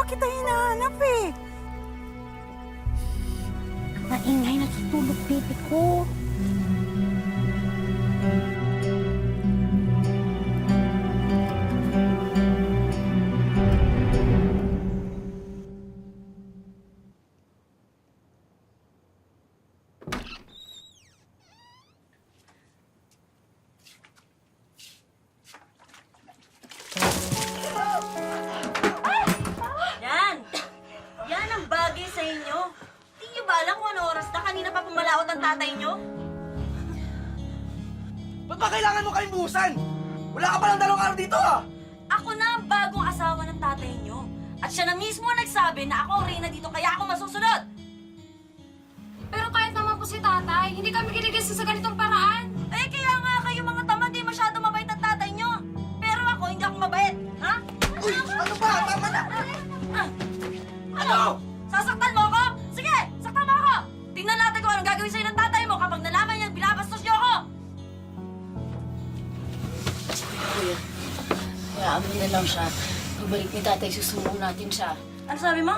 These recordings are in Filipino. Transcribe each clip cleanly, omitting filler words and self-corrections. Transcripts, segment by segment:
pa kita hinahanap eh. Maingay, natutulog baby ko. Yan! Yan ang bagay sa inyo. Hindi nyo ba alam kung ano oras na? Kanina pa pumalaot ang tatay nyo? Ba't ba kailangan mo kalimbusan? Wala ka palang 2 araw dito ah! Ako na ang bagong asawa ng tatay nyo. At siya na mismo ang nagsabi na ako ang reyna dito kaya ako masusunod. Pero kahit naman po si tatay, hindi kami giligil sa ganitong paraan. Eh kaya nga kayo mga tamad, di masyado mabait ang tatay nyo. Pero ako, hindi ako mabait. Ha? Uy! Ano ba? Tama na! Ah, ano? Sasaktan mo ako? Sige, saktan mo ako! Tingnan natin kung anong gagawin sa'yo ng tatay mo kapag nalaman niyang binabastos niyo ako! Kuya, hayaan mo na lang siya. Pagbalik ni tatay, susumbong natin siya. Ano sabi mo?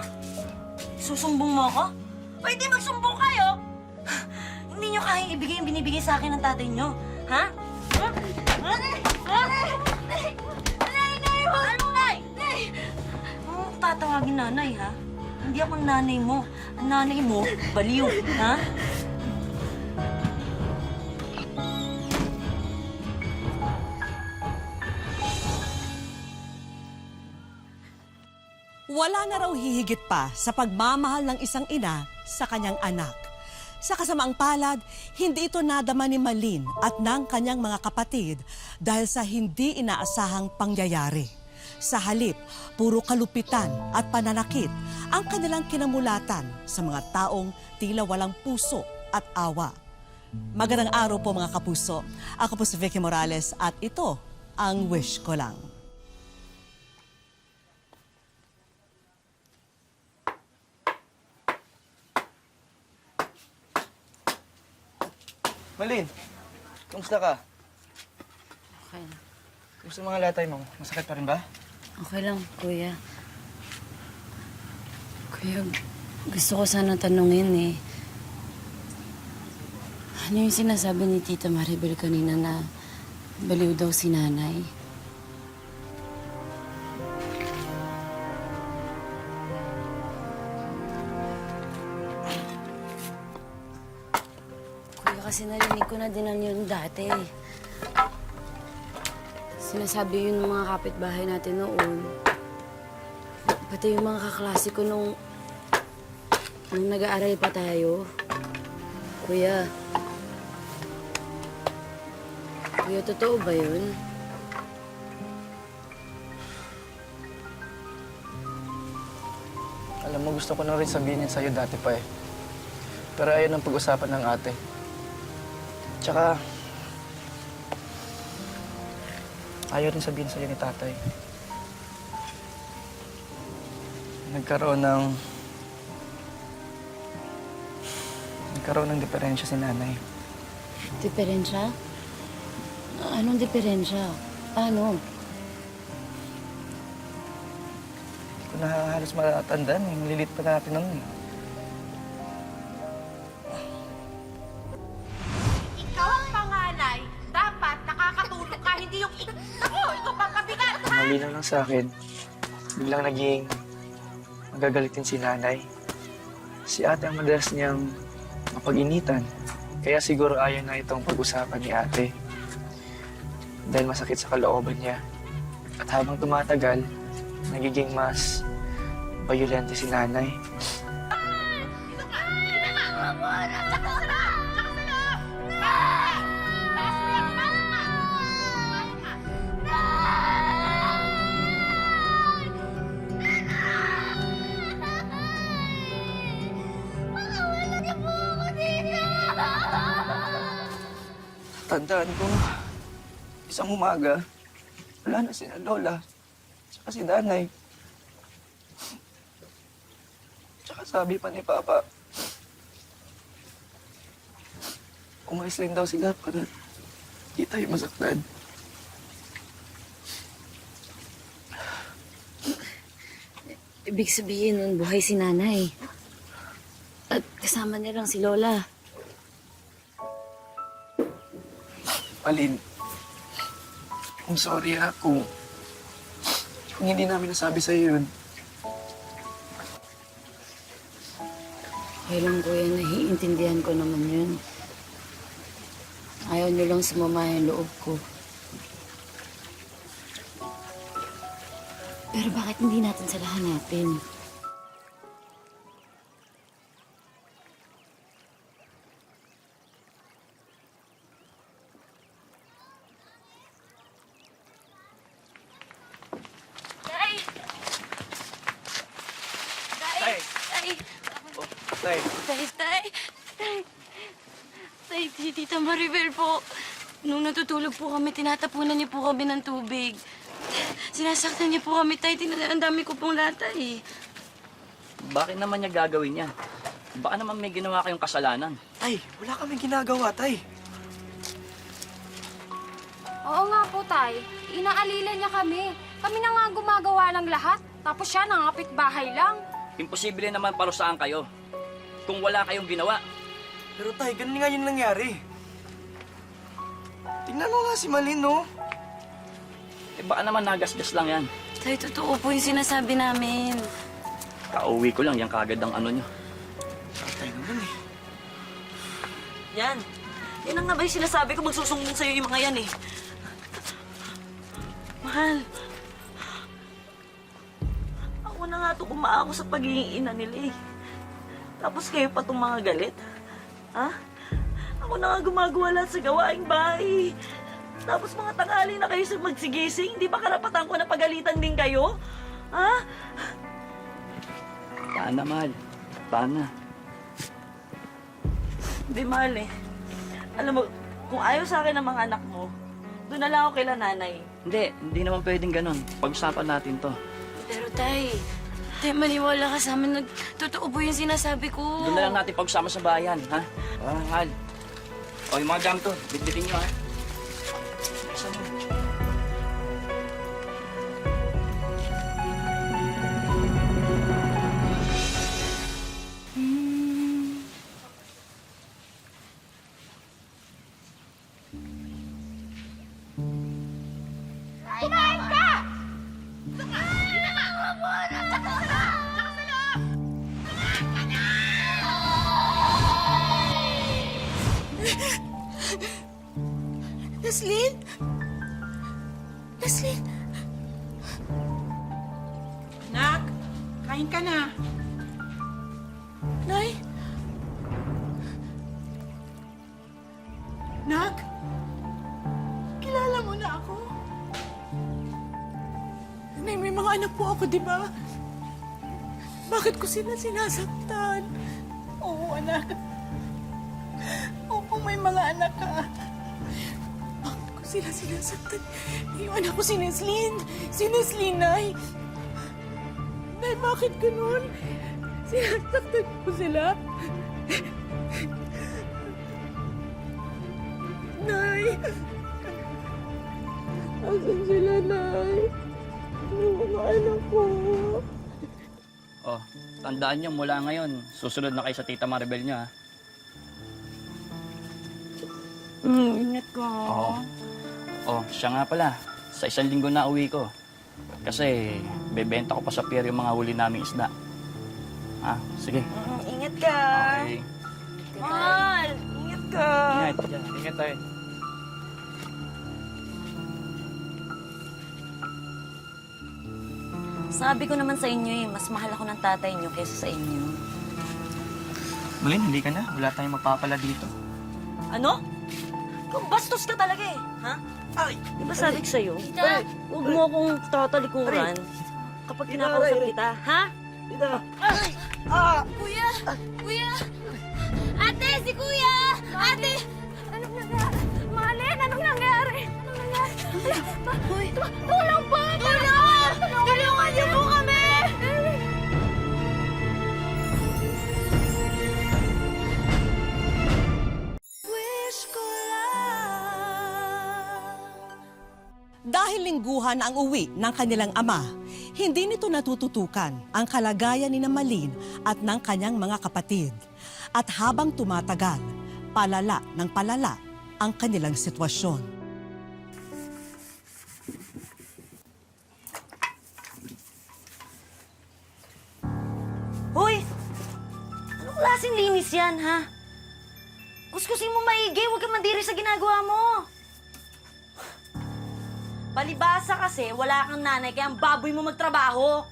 Susumbong mo ako? Pwede magsumbong kayo! Hindi niyo kayang ibigay yung binibigay sa akin ng tatay niyo. Ha? Ha? Nanay mo! Ano nay? Oh, tatawagin nanay, ha? Hindi ako ang nanay mo. Ang nanay mo, baliw, ha? Wala na raw hihigit pa sa pagmamahal ng isang ina sa kanyang anak. Sa kasamaang palad, hindi ito nadama ni Malin at ng kanyang mga kapatid dahil sa hindi inaasahang pangyayari. Sa halip, puro kalupitan at pananakit ang kanilang kinamulatan sa mga taong tila walang puso at awa. Magandang araw po mga kapuso. Ako po si Vicky Morales at ito ang Wish Ko Lang. Malin, kamusta ka? Okay lang. Kamusta mga latay mo? Masakit pa rin ba? Okay lang, kuya. Kuya, gusto ko sana tanungin eh. Ano yung sinasabi ni Tita Maribel kanina na baliw daw si nanay? Kuya, kasi narinig ko na din yun dati. Sinasabi yun ng mga kapitbahay natin noon. Pati yung mga kaklase ko nung nag-aaral pa tayo. Kuya. Kuya, totoo ba yun? Alam mo, gusto ko na rin sabihin yan sa'yo dati pa eh. Pero ayaw ng pag-usapan ng ate. Tsaka, ayaw rin sabihin sa'yo ni tatay. Nagkaroon ng diferensya si nanay. Diferensya? Anong diferensya? Paano? Hindi ko na halos matatandaan eh. Malilit pa natin noon eh. Ikaw ang panganay, dapat nakakatulong ka, hindi yung ako, ikaw pang kabigat, ha? Malinaw lang sa akin, biglang naging magagalitin si nanay. Si ate ang madalas niyang mapag-initan. Kaya siguro ayaw na itong pag-usapan ni ate. Dahil masakit sa kalooban niya. At habang tumatagal, nagiging mas bayolente si nanay. Tandaan ko, isang umaga, wala na si Lola, tsaka si Nanay. Tsaka sabi pa ni Papa, umalis rin daw sila para di tayo masaktan. Ibig sabihin nun, buhay si nanay. At kasama niya lang si Lola. Malin, I'm sorry kung hindi namin nasabi sa'yo yun. Kaya lang kuya, naiintindihan ko naman yun. Ayaw niyo lang sumama yung loob ko. Pero bakit hindi natin sila hanapin? Tay! Tay! Tay! Oh, Tay, Tay! Tay, si Tita Maribel po. Nung natutulog po kami, tinatapunan niyo po kami ng tubig. Sinasaktan niyo po kami, Tay. Ang dami ko pong lata eh. Bakit naman niya gagawin yan? Baka naman may ginawa kayong kasalanan. Tay, wala kaming ginagawa, Tay. Oo nga po, Tay. Inaalila niya kami. Kami na nga gumagawa ng lahat. Tapos siya, nangapit bahay lang. Imposible naman parusahan kayo kung wala kayong ginawa. Pero Tay, ganun nga yung nangyari. Tingnan mo nga si Malin, no? Eh baka naman nagasgas lang yan. Tay, totoo po yung sinasabi namin. Kauwi ko lang, yan kagad ang ano nyo. Tay naman eh. Yan. Yan ang nga ba yung sinasabi ko, magsusumbong sa'yo yung mga yan eh. Mahal. Ako na nga ito kumaako sa pagiging ina nila eh. Tapos kayo pa itong mga galit. Ha? Ako na nga gumagawa lahat sa gawaing bahay. Tapos mga tanghali na kayo sa magsigising, hindi ba karapatan ko na pagalitan din kayo? Ha? Paana, mahal. Paana. Hindi, mahal eh. Alam mo, kung ayaw sa akin ng mga anak mo, doon na lang ako kay nanay. Hindi naman pwedeng ganun. Pag-usapan natin to. Pero tay, maniwala ka sa amin. Totoo po yung sinasabi ko. Doon na lang natin pag-usama sa bayan, ha? Mahal. O, yung mga gamit to, bitbitin nyo, ha? Isa mo. Naslin? Naslin? Anak, kain ka na. Nay? Nak, kilala mo na ako. Nay, may mga anak po ako, di ba? Bakit ko sila sinasaktan? Oo, anak. Oo, may mga anak ka. Bakit ko sila sinasaktan? Yung anak ko si Naslin. Si Naslin, Nay. Nay, bakit ganun? Sinasaktan ko sila. Nay. Asan sila, Nay? Yung mga anak ko. Oh, tandaan nyo, mula ngayon, susunod na kayo sa Tita Maribel nyo, ha? Ingat ko. Oo. Oh, siya nga pala. Sa 1 linggo na uwi ko. Kasi, bebenta ko pa sa pier yung mga huli naming isda. Ha? Sige. Ingat ka. Okay. Mahal, ingat ka. Ingat. Ingat, Tay. Sabi ko naman sa inyo eh, mas mahal ako ng tatay niyo kaysa sa inyo. Malin, hindi ka na. Wala tayong magpapala dito. Ano? Kung bastos ka talaga eh, ha? Ay! Di ba sabi ko sa'yo? Huwag mo akong tatalikuran kapag kinakausap kita, ha? Tita! Kuya! Kuya! Ate! Si Kuya! Ate! Anong nangyari? Malin! Anong nangyari? Anong nangyari? Tulong po! Tulong! Tulungan niyo po kami! Dahil lingguhan ang uwi ng kanilang ama, Hindi nito natututukan ang kalagayan ni Malin at ng kanyang mga kapatid. At habang tumatagal, palala ng palala ang kanilang sitwasyon. Hoy! Anong klaseng linis yan, ha? Kuskusin mo maigi, huwag kang mandiri sa ginagawa mo. Palibasa kasi, wala kang nanay, kaya ang baboy mo magtrabaho.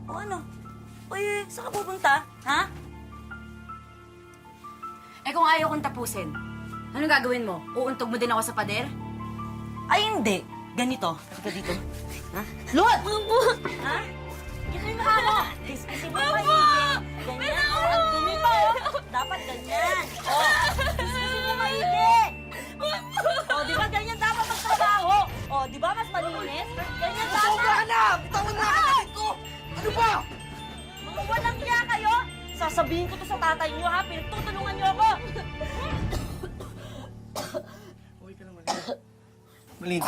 O ano? Uy, saan ka pupunta, ha? Eh kung ayaw kong tapusin, anong gagawin mo? Uuntog mo din ako sa pader? Ay, hindi. Ganito. Halika dito. Ha? Lord! Ha? Yan yung mukha mo. Kiskisin mo maigi. Ganyan. O, ang dumi pa, oh. Dapat ganyan. O, kiskisin mo maigi. O, di ba ganyan dapat magtrabaho? O, di ba mas malinis? Ganyan dapat. Sobra na! Bitawan na kapatid ko! Ano ba? Mga walang niya kayo? Sasabihin ko to sa tatay niyo, ha? Pinagtutulungan niyo ako. Okay ka lang, Malin. Malin.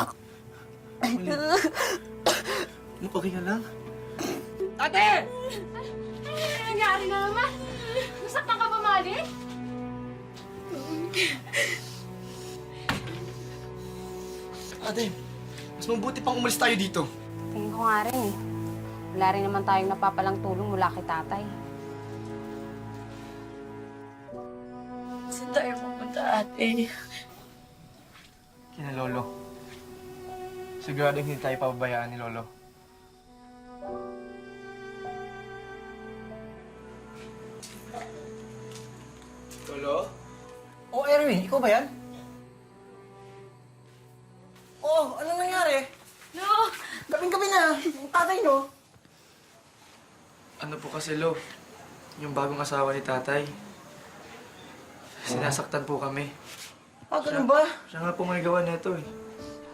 Malin. Okay ka lang? Ate! Ano nangyari na naman? Nasaktan ka ba, Malin? Ate, mas mabuti pang umalis tayo dito. Tingin ko nga rin eh. Wala rin naman tayong napapalang tulong mula kay tatay. Saan tayo pupunta, ate? Kina Lolo. Siguradong hindi tayo pababayaan ni Lolo. Lolo? Oh, Erwin, ikaw ba yan? Oh, anong nangyari? No! Gabing-gabi na. Ang tatay nyo. Ano po kasi, Lo? Yung bagong asawa ni tatay. Sinasaktan po kami. Ah, ganun ba? Siya nga po may gawa nito eh.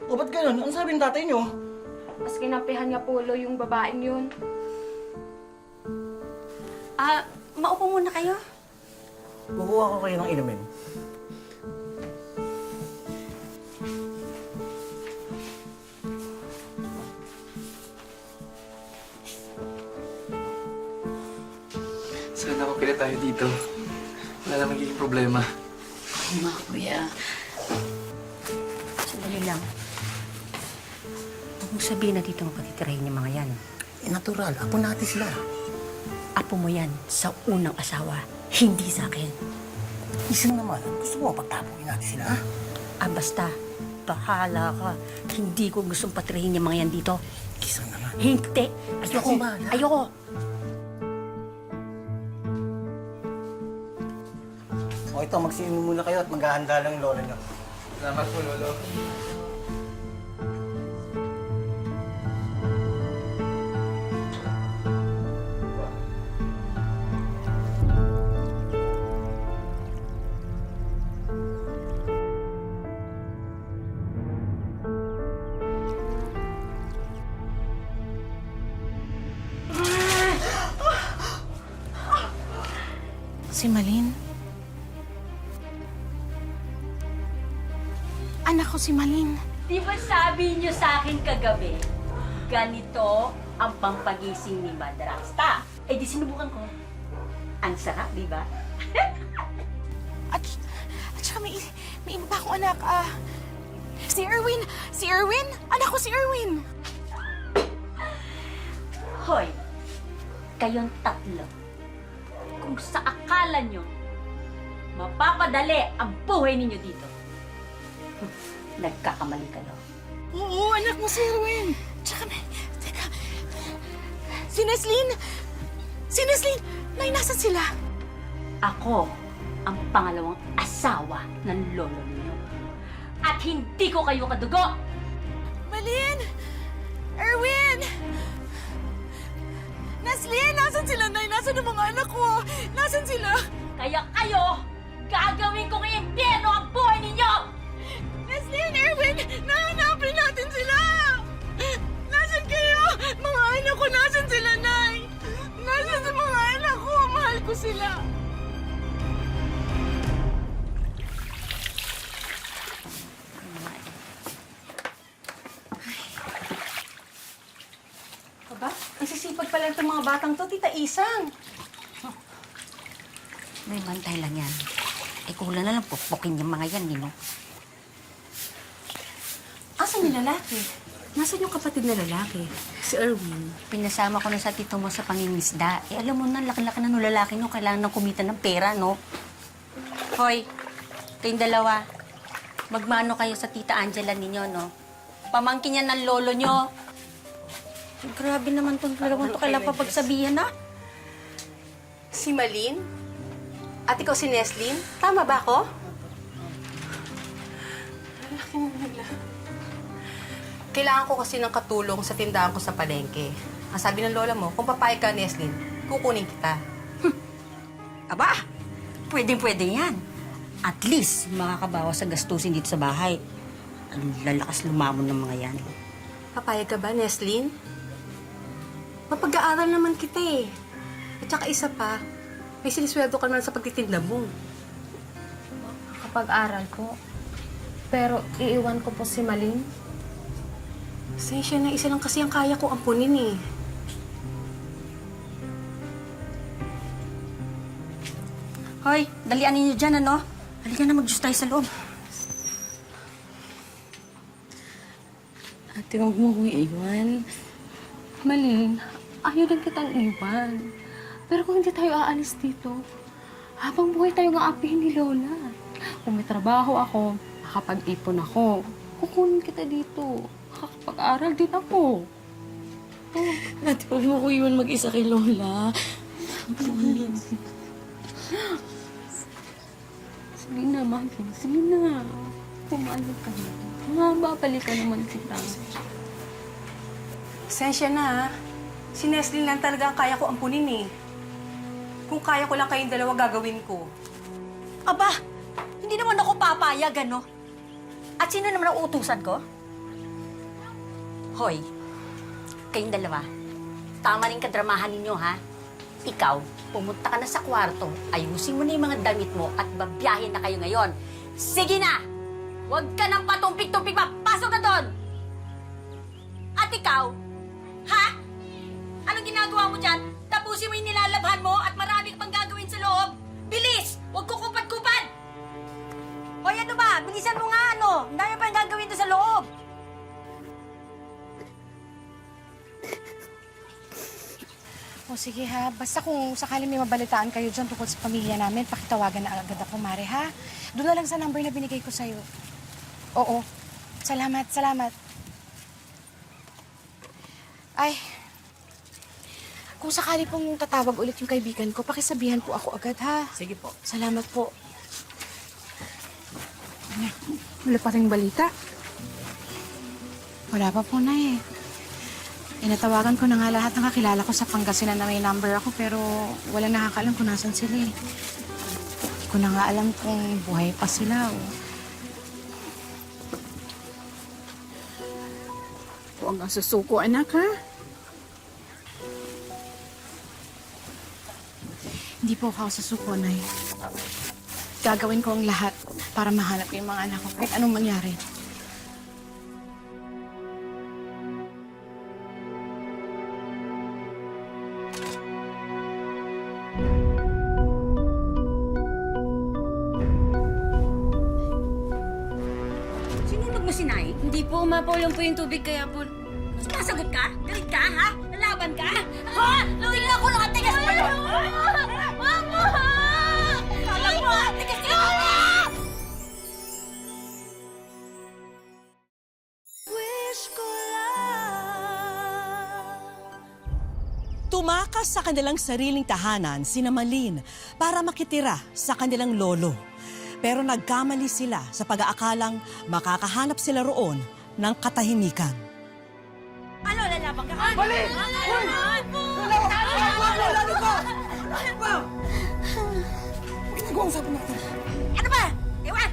O, ba't ganun? Ano sabi ng tatay nyo? Mas kinampihan niya Polo yung babaeng yun. Maupo muna kayo. Kukuha ko kayo ng inumin. Sana ako pila tayo dito. Wala na magiging problema. Mga kuya. Sandali lang. Huwag mong sabihin na dito ang patitirahin yung mga yan. Natural. Apo natin sila. Apo mo yan sa unang asawa, hindi sa akin. Isang naman. Gusto mo pagtapuin natin sila, ha? Basta, bahala ka. Hindi ko gustong patirahin yung mga yan dito. Isang naman. Hindi. Ayoko. Ako bahala. Ayoko. O ito, magsiinom muna kayo at maghahanda lang yung lola nyo. Salamat po, Lolo. Si Malin? Anak ko si Malin. Di ba sabi niyo sa akin kagabi, ganito ang pampagising ni Madrasta? Eh di sinubukan ko. Ang sarap, di ba? At saka may iba pa akong anak. Si Erwin! Si Erwin! Anak ko si Erwin! Hoy, kayong tatlo. Kung sa akala nyo, mapapadali ang buhay ninyo dito. Nagkakamali kayo. Oo, anak mo si Erwin! Tsaka teka. Si Neslin! Si Neslin! Nay, nasan sila? Ako ang pangalawang asawa ng lolo niyo. At hindi ko kayo kadugo! Malin! Erwin! Neslin! Nasan sila, Nay? Nasan ang mga anak ko? Nasan sila? Kaya kayo, gagawin ko ng impyerno ang buhay ninyo! Neslin! Erwin! Nahanapin natin sila! Nasaan kayo? Mga anak ko, nasan sila, Nay? Nasan sa mga anak ko? Mahal ko sila. sipag pala itong mga batang to, Tita Isang. May bantay lang yan. Eh, kulang na lang pukpukin yung mga yan, no? Asan yung lalaki? Nasaan yung kapatid na lalaki? Si Erwin. Pinasama ko na sa tito mo sa pangingisda. Eh, alam mo na, laki-laki na nung lalaki no, kailangan ng kumita ng pera, no? Hoy, kayong dalawa, magmano kayo sa tita Angela ninyo, no? Pamangkin yan ng lolo nyo. Grabe naman tong dalawang to, kailangan pa pagsabihan, ha? Si Malin? At ikaw si Neslin? Tama ba ako? Lalaki mo nila. Kailangan ko kasi ng katulong sa tindahan ko sa palengke. Ang sabi ng lola mo, kung papayag ka, Neslin, kukunin kita. Aba, pwedeng-pwede yan. At least, makakabawas sa gastusin dito sa bahay. Ang lalakas lumamon ng mga yan. Papayag ka ba, Neslin? Mapag-aaral naman kita eh. At saka isa pa, may sinisweldo ka naman sa pagtitinda mo. Kapag aral po. Pero iiwan ko po si Malin. Sensya na isa lang kasi ang kaya ko ampunin eh. Hoy, dalian ninyo dyan, ano? Halika na, mag-juice tayo sa loob. Ate, huwag mo ko iiwan. Malin, ayaw din kitang iwan. Pero kung hindi tayo aalis dito, habang buhay tayo nga apihin ni Lola. Kung may trabaho ako, makapag-ipon ako, kukunin kita dito. Makakapag-aral din ako. Ate, huwag mo ko iwan mag-isa kay Lola. Sige na, Magin. Sige na. Pumalag ka na. Mababalikan naman kita. Sensya na ha. Si Neslin lang talaga ang kaya ko ampunin eh. Kung kaya ko lang kayong dalawa gagawin ko. Aba, hindi naman ako papayag, ano? At sino naman ang utusan ko? Hoy, kayong dalawa, tama rin kadramahan ninyo, ha? Ikaw, pumunta ka na sa kwarto, ayusin mo na yung mga damit mo at babiyahin na kayo ngayon. Sige na! Huwag ka nang patumpik-tumpik pa! Pasok na doon! At ikaw, ha? Anong ginagawa mo dyan? Tapusin mo yung nilalabhan mo at marami ka pang gagawin sa loob. Bilis! Huwag kukupad-kupad! Hoy, ano ba? Bilisan mo nga, ano? Ang dami pa yung gagawin doon sa loob. O sige ha, basta kung sakali may mabalitaan kayo dyan tungkol sa pamilya namin, pakitawagan na agad ako, Mare, ha? Doon na lang sa number na binigay ko sa'yo. Oo. Salamat, salamat. Ay, kung sakali pong tatawag ulit yung kaibigan ko, pakisabihan po ako agad, ha? Sige po. Salamat po. Wala pa rin balita. Wala pa po na eh. Inatawagan ko na nga lahat ng kakilala ko sa Pangasinan na may number ako pero walang nakakaalam kung nasan sila eh. Hindi ko na nga alam kung buhay pa sila o... Huwag kang susuko, anak, ha? Hindi po ako susuko, Nay. Gagawin ko ang lahat para mahanap yung mga anak ko kahit anong mangyari. Sinunod mo si Nay? Hindi po, umapulong po yung tubig kaya po... Sumasagot ka? Galit ka, ha? Lalaban ka? Ha? Tingnan ko lang at tigas mo yun! Mama! Kala mo, tigas yun! Tumakas sa kanilang sariling tahanan sina Malin para makitira sa kanilang lolo. Pero nagkamali sila sa pag-aakalang makakahanap sila roon ng katahimikan. Ano, lalaban ka? Mali! Ano ba? Ewan!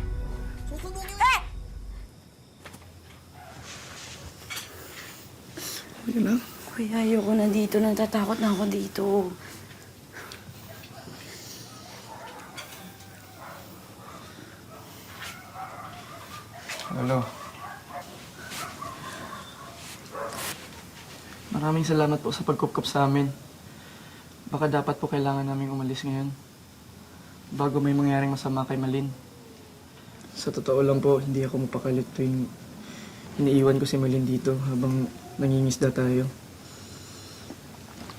Eh! Kuya, ayoko na dito. Natatakot na ako dito. Lolo. Maraming salamat po sa pagkupkop sa amin. Baka dapat po kailangan naming umalis ngayon. Bago may mangyaring masama kay Malin. Sa totoo lang po, hindi ako mapakalit tuwing iniiwan ko si Malin dito habang nangingisda tayo.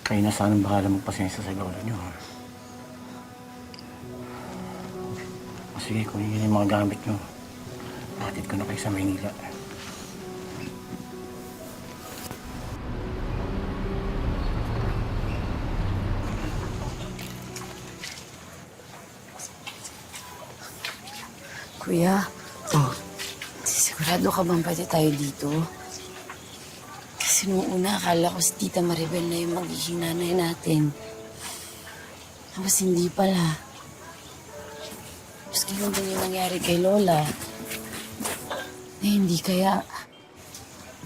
Kayo na sanang bahala magpasensya sa lolo nyo, ha? O sige, kunin nyo yung mga gamit nyo. Hatid ko na kayo sa Maynila. Kuya, Oh, sigurado ka bang pwede tayo dito? Kasi nung una, akala ko si Tita Maribel na yung magiging nanay natin. Tapos hindi pala. Tapos ganun din yung nangyari kay Lola. Eh, hindi kaya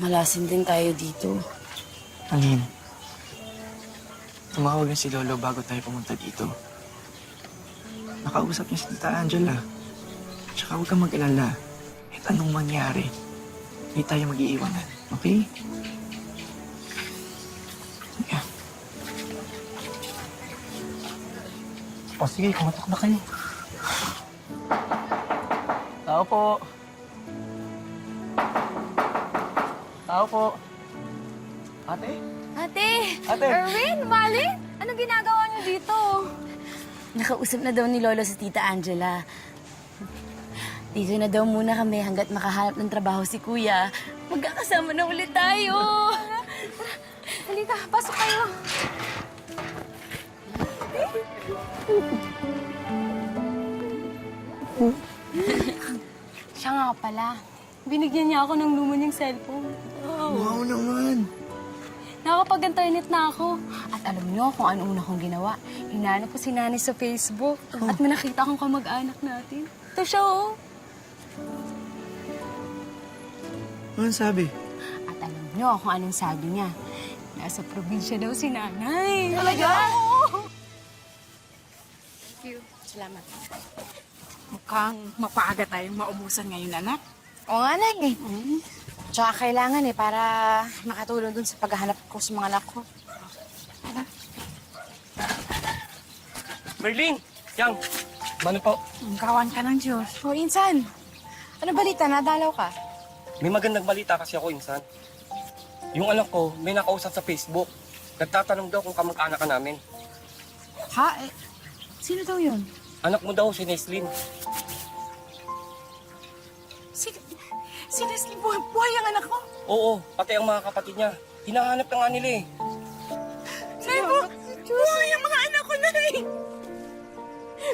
malasin din tayo dito. Malin. Tumawag na si Lolo bago tayo pumunta dito. Nakausap niya si Tita Angela. Tsaka huwag kang mag-alala. Kahit anong mangyari, hindi tayo mag-iiwanan. Okay? Yeah. O sige, kumatok na kayo. Tao po. Tao po. Ate? Ate! Ate! Erwin! Malin! Anong ginagawa niyo dito? Nakausap na daw ni Lolo si Tita Angela. Dito na daw muna kami hanggat makahanap ng trabaho si Kuya. Magkakasama na ulit tayo. Halika, pasok kayo. Siya nga pala. Binigyan niya ako ng luma niyang cellphone. Wow naman. Nakapag-internet na ako. At alam niyo kung ano una kong ginawa. Hinanap ko si Nani sa Facebook. At may nakita akong kamag-anak natin. Ito siya, oh. Anong sabi? At alam niyo kung anong sabi niya. Nasa probinsya daw si Nanay. Talaga? Oo. Thank you. Salamat. Mukhang mapaaga tayong maumusan ngayon, anak. Oo nga, Nay. Tsaka kailangan para makatulong dun sa paghahanap ko sa mga anak ko. Merling! Yang! Mano po? Ang kawan ka ng Diyos. O, Insan. Ano balita? Nadalaw ka? May magandang balita kasi ako, Insan. Yung anak ko, may nakausap sa Facebook. Nagtatanong daw kung kamag-anak ka namin. Ha? Sino daw yun? Anak mo daw, si Neslin. Si Leslie, buhay ang anak ko. Oo, pati ang mga kapatid niya. Hinahanap na nga nila eh. Nay po, buhay ang mga anak ko, Nay.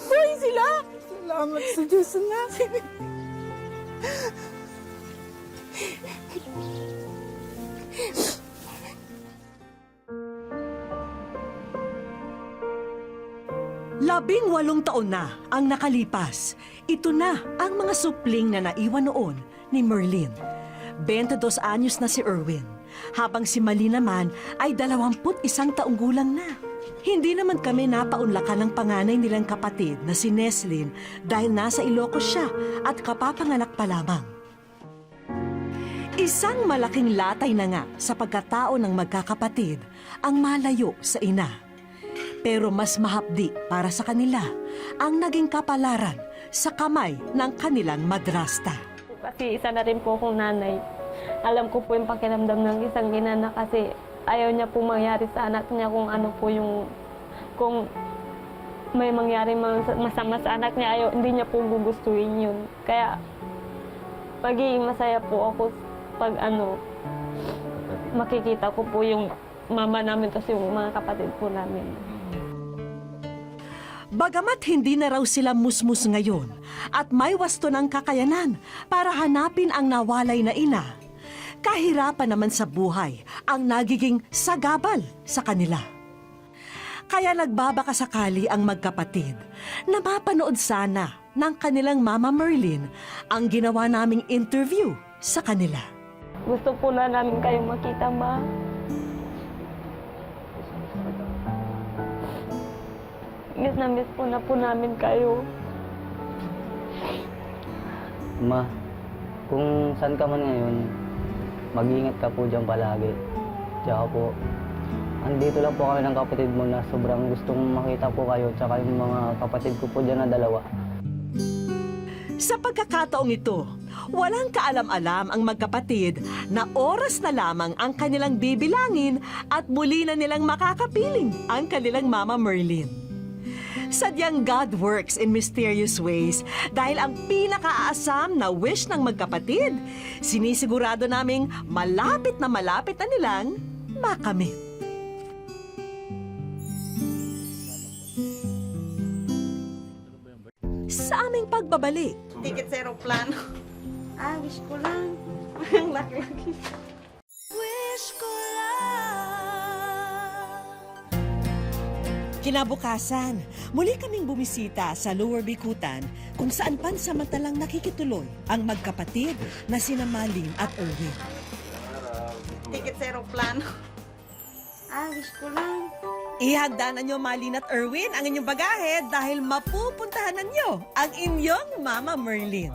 Buhay sila. Salamat sa Diyos, anak. Labing-walong taon na ang nakalipas. Ito na ang mga supling na naiwan noon ni Merlin. 22 anyos na si Erwin, habang si Malin naman ay 21 taong gulang na. Hindi naman kami napaunlakan ng panganay nilang kapatid na si Neslin dahil nasa Ilocos siya at kapapanganak pa lamang. Isang malaking latay na nga sa pagkatao ng magkakapatid ang malayo sa ina. Pero mas mahapdi para sa kanila ang naging kapalaran sa kamay ng kanilang madrasta. Kasi isa na rin po akong nanay. Alam ko po yung pakiramdam ng isang ina na kasi ayaw niya po mangyari sa anak niya kung ano po yung... Kung may mangyari masama sa anak niya, ayaw, hindi niya po gugustuhin yun. Kaya pagiging masaya po ako pag makikita ko po yung mama namin kasi yung mga kapatid po namin. Bagamat hindi na raw sila musmus ngayon at may wasto ng kakayanan para hanapin ang nawalay na ina, kahirapan naman sa buhay ang nagiging sagabal sa kanila. Kaya nagbabaka sakali ang magkapatid na mapanood sana ng kanilang Mama Merlin ang ginawa naming interview sa kanila. Gusto po na namin kayong makita, Ma. Miss na miss po na po namin kayo. Ma, kung saan ka man ngayon, mag-iingat ka po dyan palagi. Tsaka po, andito lang po kami ng kapatid mo na sobrang gustong makita po kayo tsaka yung mga kapatid ko po dyan na dalawa. Sa pagkakataong ito, walang kaalam-alam ang magkapatid na oras na lamang ang kanilang bibilangin at muli na nilang makakapiling ang kanilang Mama Merlin. Sadyang God works in mysterious ways dahil ang pinakaasam na wish ng magkapatid, sinisigurado naming malapit na nilang makamit. Sa aming pagbabalik, Ticket sa aeroplano. Wish ko lang. Ang laki-laki. wish ko kinabukasan, muli kaming bumisita sa Lower Bikutan kung saan pansamantalang nakikituloy ang magkapatid na sina Malin at Erwin. Ticket sa aeroplano. Wish ko lang. Ihagda na nyo, Malin at Erwin, ang inyong bagahe dahil mapupuntahan na nyo ang inyong Mama Merlin.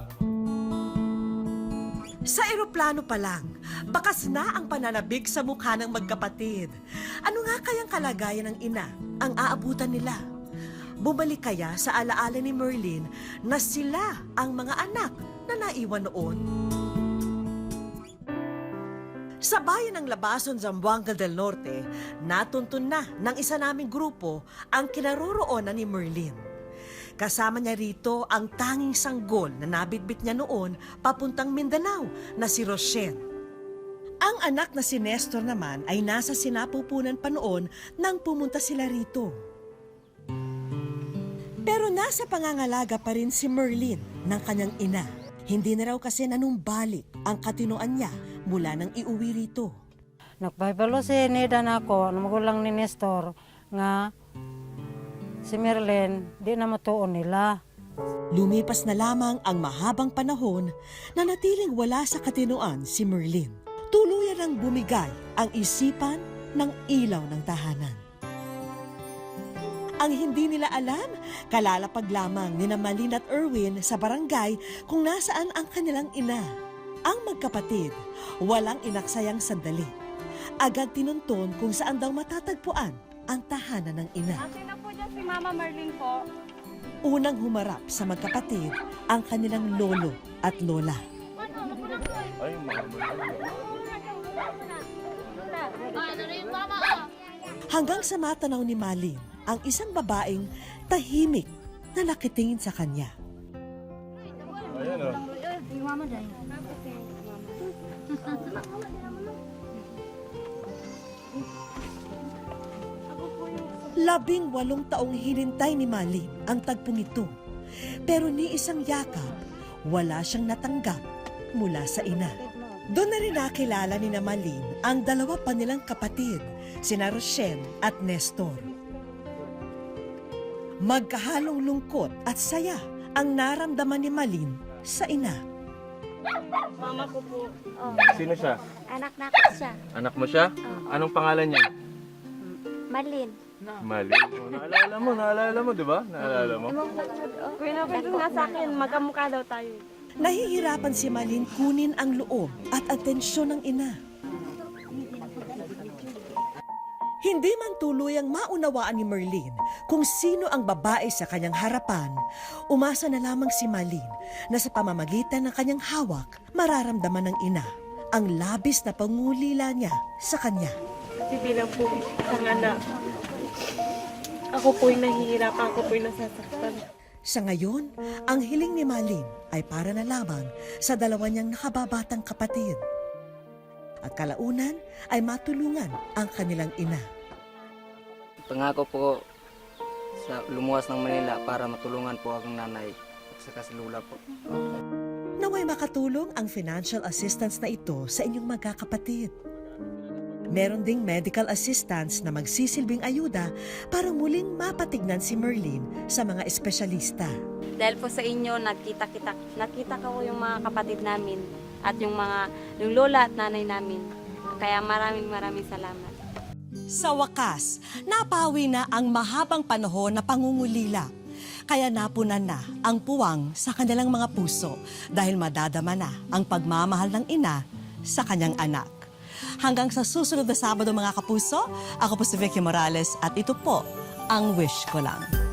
Sa eroplano pa lang, bakas na ang pananabik sa mukha ng magkapatid. Ano nga kayang kalagayan ng ina ang aabutan nila? Bumalik kaya sa alaala ni Merlin na sila ang mga anak na naiwan noon? Sa bayan ng Labason, Zamboanga del Norte, natuntun na ng isa naming grupo ang kinaroroonan ni Merlin. Kasama niya rito ang tanging sanggol na nabitbit niya noon papuntang Mindanao na si Rochelle. Ang anak na si Nestor naman ay nasa sinapupunan pa noon nang pumunta sila rito. Pero nasa pangangalaga pa rin si Merlin ng kanyang ina. Hindi na raw kasi nanumbalik ang katinoan niya mula nang iuwi rito. Nagpahibalo si Neda na ako, na magulang ni Nestor, nga si Merlin, di na matuon nila. Lumipas na lamang ang mahabang panahon na natiling wala sa katinoan si Merlin. Tuluyan ang bumigay ang isipan ng ilaw ng tahanan. Ang hindi nila alam, kalalapag lamang ni Malin at Erwin sa barangay kung nasaan ang kanilang ina. Ang magkapatid, walang inaksayang sandali. Agad tinunton kung saan daw matatagpuan ang tahanan ng ina. Akin na po dyan si Mama Merlin po. Unang humarap sa magkapatid ang kanilang lolo at lola. Ay, Hanggang sa matanaw ni Malin ang isang babaeng tahimik na nakitingin sa kanya. Ayan o. Labing-8 taong hinintay ni Malin ang tagpong ito. Pero ni isang yakap, wala siyang natanggap mula sa ina. Doon na rin nakilala ni Malin ang dalawa pa nilang kapatid, sina Rochelle at Nestor. Magkahalong lungkot at saya ang naramdaman ni Malin sa ina. Mama ko po. Sino siya? Anak na ako siya. Anak mo siya? Anong pangalan niya? Marlin. Mali. Oh, naalala mo, di ba? Naalala mo? Kuya na nga sa akin, magkamukha daw tayo. Nahihirapan si Malin kunin ang loob at atensyon ng ina. Hindi man tuluyang maunawaan ni Merlin kung sino ang babae sa kanyang harapan, umasa na lamang si Malin na sa pamamagitan ng kanyang hawak, mararamdaman ng ina ang labis na pangulila niya sa kanya. Kasi bilang po isang anak, ako po'y nahihirapan, ako po'y nasasaktan. Sa ngayon, ang hiling ni Malin ay para na lamang sa dalawa niyang nakababatang kapatid. At kalaunan ay matulungan ang kanilang ina. Pangako po sa lumuwas ng Manila para matulungan po ang nanay at saka si Lula po. Naway makatulong ang financial assistance na ito sa inyong magkakapatid. Meron ding medical assistance na magsisilbing ayuda para muling mapatignan si Merlin sa mga espesyalista. Dahil po sa inyo, nakita ko yung mga kapatid namin at yung lola at nanay namin. Kaya maraming salamat. Sa wakas, napawi na ang mahabang panahon na pangungulila. Kaya napunan na ang puwang sa kanilang mga puso dahil madadama na ang pagmamahal ng ina sa kanyang anak. Hanggang sa susunod na Sabado mga kapuso, ako po si Vicky Morales at ito po ang Wish Ko Lang.